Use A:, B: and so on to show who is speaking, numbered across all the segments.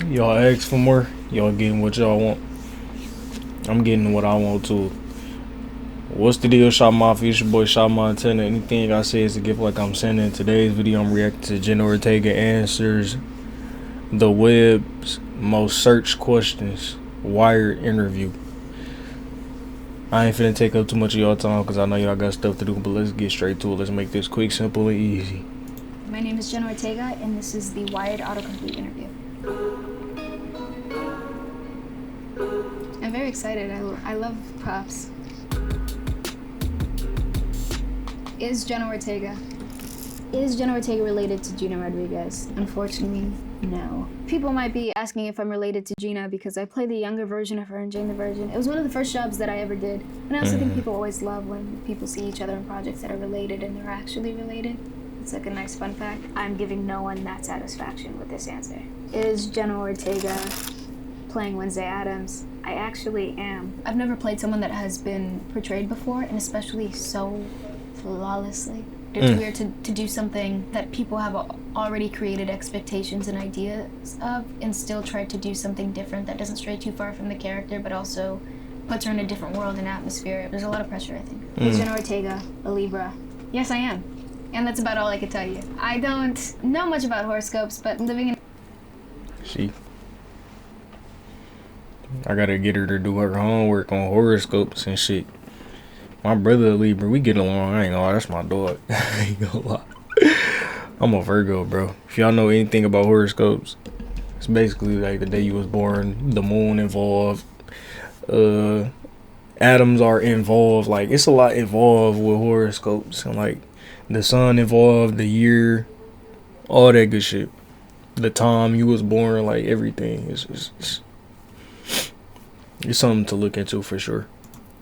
A: Y'all ask for more, y'all getting what y'all want. I'm getting what I want too. What's the deal, Shot Mafia? It's your boy Shot Montana. Anything I say is a gift like I'm saying. In today's video, I'm reacting to Jenna Ortega answers the web's most searched questions. Wired interview. I ain't finna take up too much of y'all time because I know y'all got stuff to do, but let's get straight to it. Let's make this quick, simple, and easy.
B: My name is Jenna Ortega, and this is the Wired autocomplete interview. I'm very excited. I love props. Is Jenna Ortega related to Gina Rodriguez? Unfortunately, no. People might be asking if I'm related to Gina because I play the younger version of her in Jane the Virgin. It was one of the first jobs that I ever did. And I also think people always love when people see each other in projects that are related and they're actually related. It's like a nice fun fact. I'm giving no one that satisfaction with this answer. Is Jenna Ortega playing Wednesday Addams? I actually am. I've never played someone that has been portrayed before, and especially so flawlessly. It's weird to do something that people have already created expectations and ideas of and still try to do something different that doesn't stray too far from the character but also puts her in a different world and atmosphere. There's a lot of pressure, I think. Is Jenna Ortega a Libra? Yes, I am. And that's about all I could tell you. I don't know much about horoscopes, but living in...
A: I gotta get her to do her homework on horoscopes and shit. My brother Libra, we get along. I ain't gonna lie, that's my dog. I ain't gonna lie. I'm a Virgo, bro. If y'all know anything about horoscopes, it's basically like the day you was born, the moon involved, atoms are involved. Like, it's a lot involved with horoscopes. And like, the sun involved, the year, all that good shit. The time you was born, like everything. It's something to look into for sure.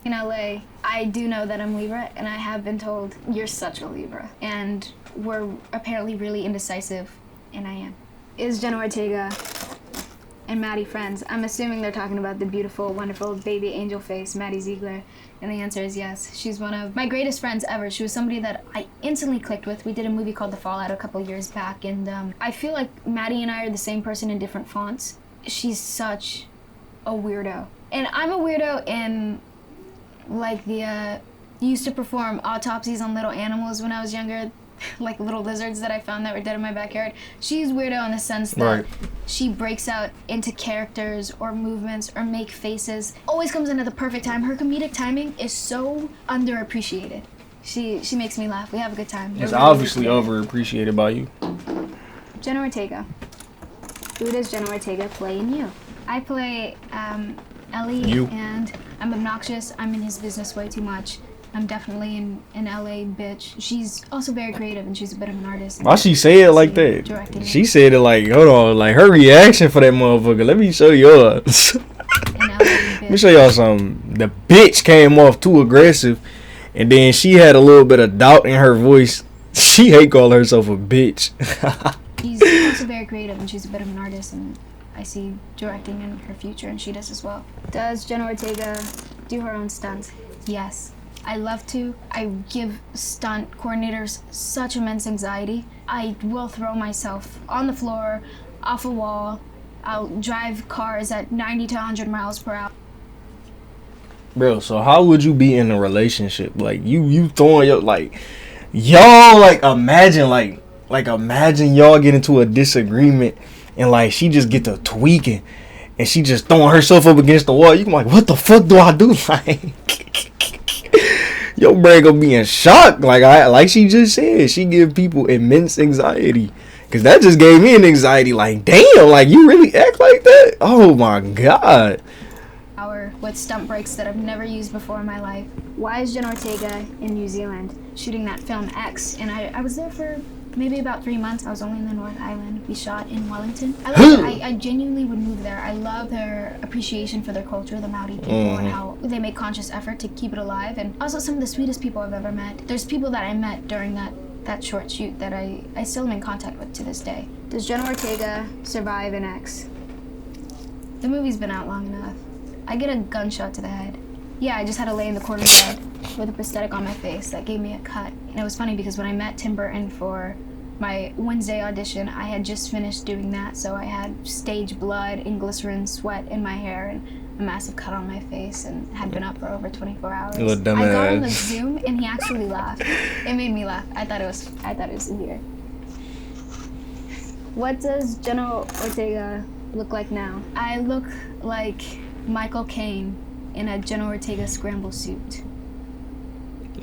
B: In LA, I do know that I'm Libra, and I have been told, you're such a Libra. And we're apparently really indecisive, and I am. Is Jenna Ortega and Maddie friends? I'm assuming they're talking about the beautiful, wonderful baby angel face, Maddie Ziegler. And the answer is yes. She's one of my greatest friends ever. She was somebody that I instantly clicked with. We did a movie called The Fallout a couple years back, and I feel like Maddie and I are the same person in different fonts. She's such a weirdo. And I'm a weirdo in... like used to perform autopsies on little animals when I was younger, like little lizards that I found that were dead in my backyard. She's weirdo in the sense that she breaks out into characters or movements or make faces. Always comes in at the perfect time. Her comedic timing is so underappreciated. She makes me laugh. We have a good time.
A: It's obviously overappreciated by you.
B: Jenna Ortega. Who does Jenna Ortega play in you? I play Ellie, and I'm obnoxious. I'm in his business way too much. I'm definitely an LA bitch. She's also very creative, and she's a bit of an artist.
A: Why she say it like that? She said it like, hold on, like her reaction for that motherfucker. Let me show yours. Let me show y'all something. The bitch came off too aggressive, and then she had a little bit of doubt in her voice. She hate call herself a bitch.
B: She's also very creative, and she's a bit of an artist, and I see directing in her future, and she does as well. Does Jenna Ortega do her own stunts? Yes. I love to. I give stunt coordinators such immense anxiety. I will throw myself on the floor, off a wall. I'll drive cars at 90 to 100 miles per hour.
A: Bro, so how would you be in a relationship? Like, you throwing your, like, y'all, like, imagine y'all get into a disagreement and like she just get to tweaking and she just throwing herself up against the wall. You can like, what the fuck do I do? Like, your brain gonna be in shock. Like she just said, she give people immense anxiety. Cause that just gave me an anxiety. Like, damn, like you really act like that? Oh my god.
B: With stunt breaks that I've never used before in my life. Why is Jenna Ortega in New Zealand shooting that film X? And I was there for maybe about 3 months. I was only in the North Island. We shot in Wellington. I genuinely would move there. I love their appreciation for their culture, the Maori people, and how they make conscious effort to keep it alive. And also some of the sweetest people I've ever met. There's people that I met during that short shoot that I still am in contact with to this day. Does Jenna Ortega survive an X? The movie's been out long enough. I get a gunshot to the head. Yeah, I just had to lay in the corner bed with a prosthetic on my face that gave me a cut. And it was funny because when I met Tim Burton for my Wednesday audition, I had just finished doing that, so I had stage blood and glycerin sweat in my hair and a massive cut on my face, and had been up for over 24 hours.
A: You little dumbass.
B: I got on the Zoom and he actually laughed. It made me laugh. I thought it was severe. What does Jenna Ortega look like now? I look like Michael Caine in a Jenna Ortega scramble suit.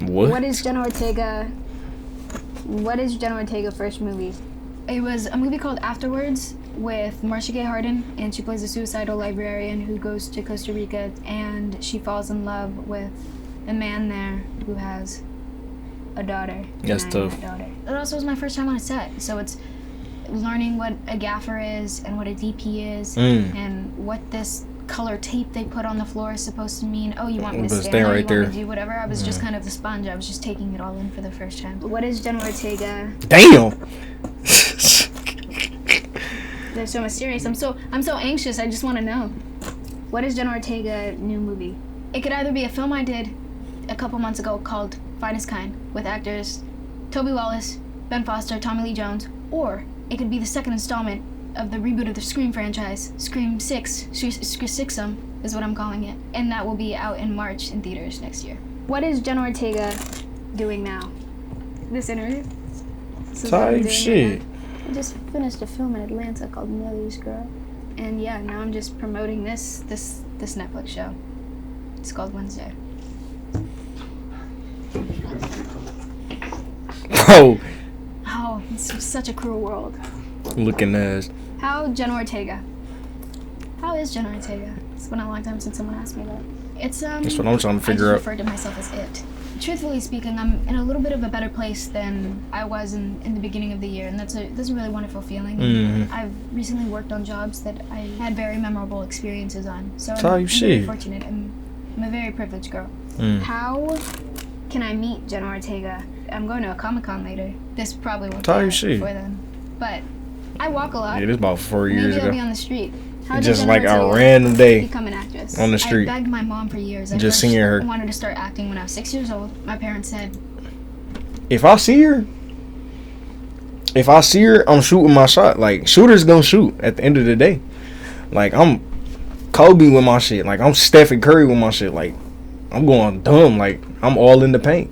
B: What is Jenna Ortega first movie? It was a movie called Afterwards with Marcia Gay Harden, and she plays a suicidal librarian who goes to Costa Rica, and she falls in love with a man there who has a daughter.
A: That's tough.
B: It also was my first time on a set, so it's learning what a gaffer is and what a DP is and what this color tape they put on the floor is supposed to mean. Oh, you want me to stand there,
A: right
B: you
A: there.
B: want me to do whatever. I was just kind of the sponge. I was just taking it all in for the first time. What is Jenna Ortega?
A: Damn.
B: They're so mysterious. I'm so anxious. I just want to know. What is Jenna Ortega new movie? It could either be a film I did a couple months ago called Finest Kind with actors Toby Wallace, Ben Foster, Tommy Lee Jones, or it could be the second installment of the reboot of the Scream franchise, Scream 6, Sixum is what I'm calling it, and that will be out in March in theaters next year. What is Jenna Ortega doing now? This interview? This is what I'm
A: Type
B: doing
A: shit.
B: right now. I just finished a film in Atlanta called Millie's Girl, and yeah, now I'm just promoting this Netflix show. It's called Wednesday.
A: Oh,
B: It's such a cruel world.
A: looking ass.
B: How Jenna Ortega? How is Jenna Ortega? It's been a long time since someone asked me that. It's
A: That's what I'm trying to figure
B: I
A: out.
B: just refer to myself as it. Truthfully speaking, I'm in a little bit of a better place than I was in the beginning of the year, and that's a really wonderful feeling.
A: Mhm.
B: I've recently worked on jobs that I had very memorable experiences on, so I'm very
A: shit.
B: fortunate. I'm a very privileged girl.
A: Mm.
B: How can I meet Jenna Ortega? I'm going to a Comic-Con later. This probably won't
A: Tell
B: be
A: you
B: out
A: shit.
B: before then. But I walk a lot.
A: Yeah, this about 4 years
B: Maybe I'll be
A: ago.
B: on the street. How did
A: Just
B: Jenna
A: like a
B: Ortega
A: random day
B: become an actress?
A: on the street.
B: I begged my mom for years. I
A: Just
B: first
A: seeing her.
B: wanted to start acting when I was 6 years old. My parents said,
A: If I see her, I'm shooting my shot. Like, shooters gonna shoot at the end of the day. Like, I'm Kobe with my shit. Like, I'm Stephen Curry with my shit. Like, I'm going dumb. Like, I'm all in the paint.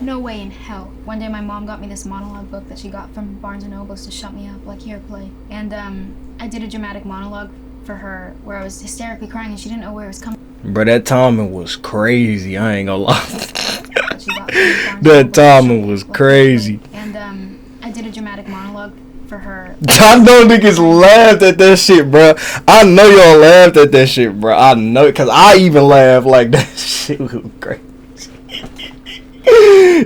B: no way in hell. One day my mom got me this monologue book that she got from Barnes & Nobles to shut me up, like, here, play. And I did a dramatic monologue for her where I was hysterically crying and she didn't know where it was coming
A: Bro, that timing was crazy. I ain't gonna lie.
B: that she got from Barnes &
A: That
B: Nobles.
A: timing was crazy.
B: And I did a dramatic monologue for her.
A: I know niggas laughed at that shit, bro. I know y'all laughed at that shit, bro. I know it, cause I even laughed. Like, that shit was crazy.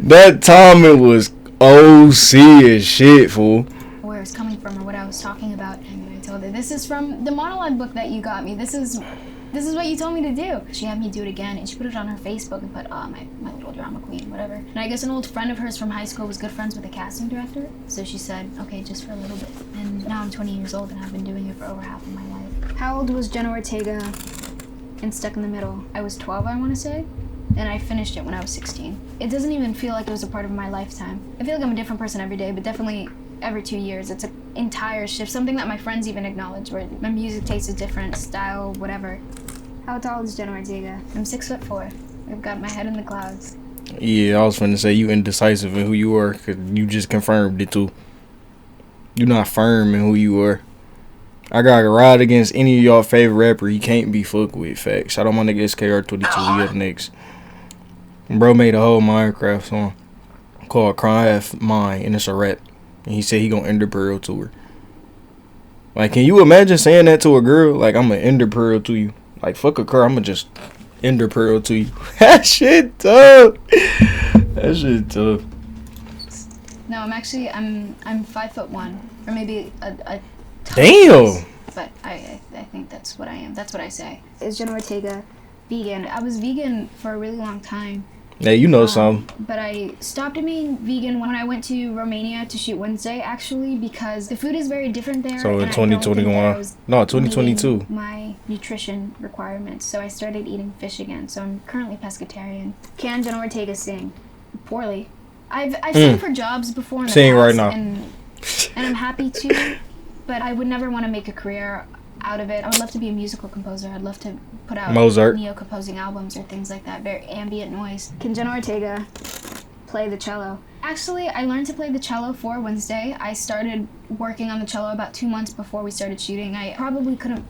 A: That timing was OC as shit, fool.
B: Where it was coming from or what I was talking about, and I told her, this is from the monologue book that you got me. This is what you told me to do. She had me do it again, and she put it on her Facebook and put, my little drama queen, whatever. And I guess an old friend of hers from high school was good friends with the casting director, so she said, okay, just for a little bit. And now I'm 20 years old and I've been doing it for over half of my life. How old was Jenna Ortega in Stuck in the Middle? I was 12, I want to say. And I finished it when I was 16. It doesn't even feel like it was a part of my lifetime. I feel like I'm a different person every day, but definitely every 2 years. It's an entire shift, something that my friends even acknowledge, where my music taste is different, style, whatever. How tall is Jenna Ortega? I'm 6'4". I've got my head in the clouds.
A: Yeah, I was finna say you indecisive in who you are, cause you just confirmed it too. You not firm in who you are. I gotta ride against any of y'all favorite rapper. He can't be fucked with. Fact. Shout out my nigga SKR22. We up next. Bro made a whole Minecraft song called Cry F Mine, and it's a rap. And he said he gonna end the pearl to her. Like, can you imagine saying that to a girl? Like, I'm gonna end the pearl to you. Like, fuck a car, I'm gonna just end the pearl to you. That shit tough. That shit tough.
B: No, I'm 5'1", or maybe a
A: Damn.
B: but I think that's what I am. That's what I say. Is Jenna Ortega vegan? I was vegan for a really long time.
A: Yeah, you know something.
B: But I stopped being vegan when I went to Romania to shoot Wednesday, actually, because the food is very different there.
A: So in
B: and I don't think
A: 2021,
B: that I was
A: no, 2022.
B: meeting my nutrition requirements, so I started eating fish again. So I'm currently pescatarian. Can Jenna Ortega sing? Poorly. I've sung for jobs before in the
A: Sing
B: past,
A: right now.
B: and I'm happy to, but I would never want to make a career out of it. I would love to be a musical composer. I'd love to put out
A: Mozart.
B: neo-composing albums or things like that, very ambient noise. Can Jenna Ortega play the cello? Actually, I learned to play the cello for Wednesday. I started working on the cello about 2 months before we started shooting. I probably couldn't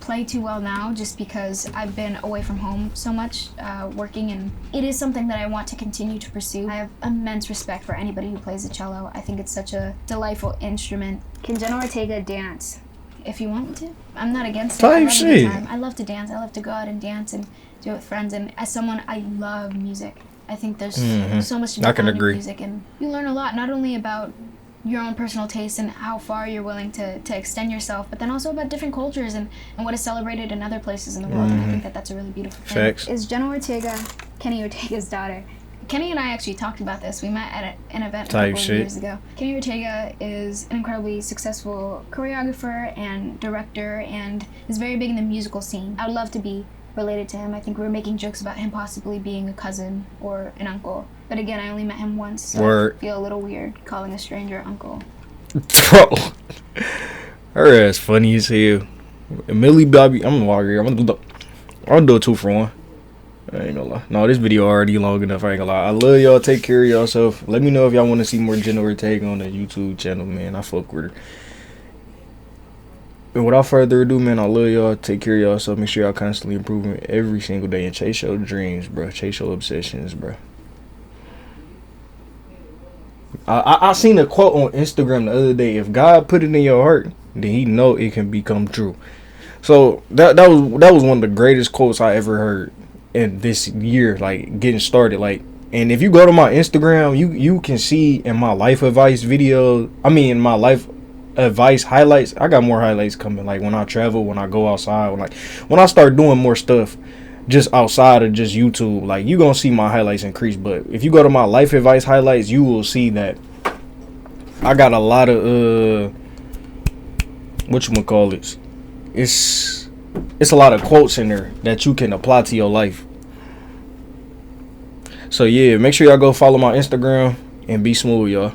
B: play too well now just because I've been away from home so much working, and it is something that I want to continue to pursue. I have immense respect for anybody who plays the cello. I think it's such a delightful instrument. Can Jenna Ortega dance? If you want me to. I'm not against it. I love a good time. I love to dance. I love to go out and dance and do it with friends, and as someone, I love music. I think there's so much to be found in music, and you learn a lot, not only about your own personal taste and how far you're willing to extend yourself, but then also about different cultures and what is celebrated in other places in the world. And I think that that's a really beautiful thing.
A: Facts.
B: Is Jenna Ortega Kenny Ortega's daughter? Kenny and I actually talked about this. We met at an event a couple of years ago. Kenny Ortega is an incredibly successful choreographer and director and is very big in the musical scene. I would love to be related to him. I think we were making jokes about him possibly being a cousin or an uncle. But again, I only met him once, so I feel a little weird calling a stranger uncle.
A: Bro, her ass funny as hell. And Millie Bobby, I'm gonna walk here. I'm gonna do a 2 for 1. I ain't gonna lie. No, this video already long enough. I ain't gonna lie. I love y'all. Take care of yourself. Let me know if y'all want to see more Jenna Ortega on the YouTube channel, man. I fuck with her. And without further ado, man, I love y'all. Take care of yourself. Make sure y'all constantly improving every single day and chase your dreams, bro. Chase your obsessions, bro. I seen a quote on Instagram the other day. If God put it in your heart, then He know it can become true. So that was one of the greatest quotes I ever heard in this year, like getting started. Like, and if you go to my Instagram, you can see in my life advice video. I mean, in my life advice highlights. I got more highlights coming. Like when I travel, when I go outside, when I start doing more stuff just outside of just YouTube, like you gonna see my highlights increase. But if you go to my life advice highlights, you will see that I got a lot of whatchamacallits. It's a lot of quotes in there that you can apply to your life. So yeah, make sure y'all go follow my Instagram and be smooth, y'all.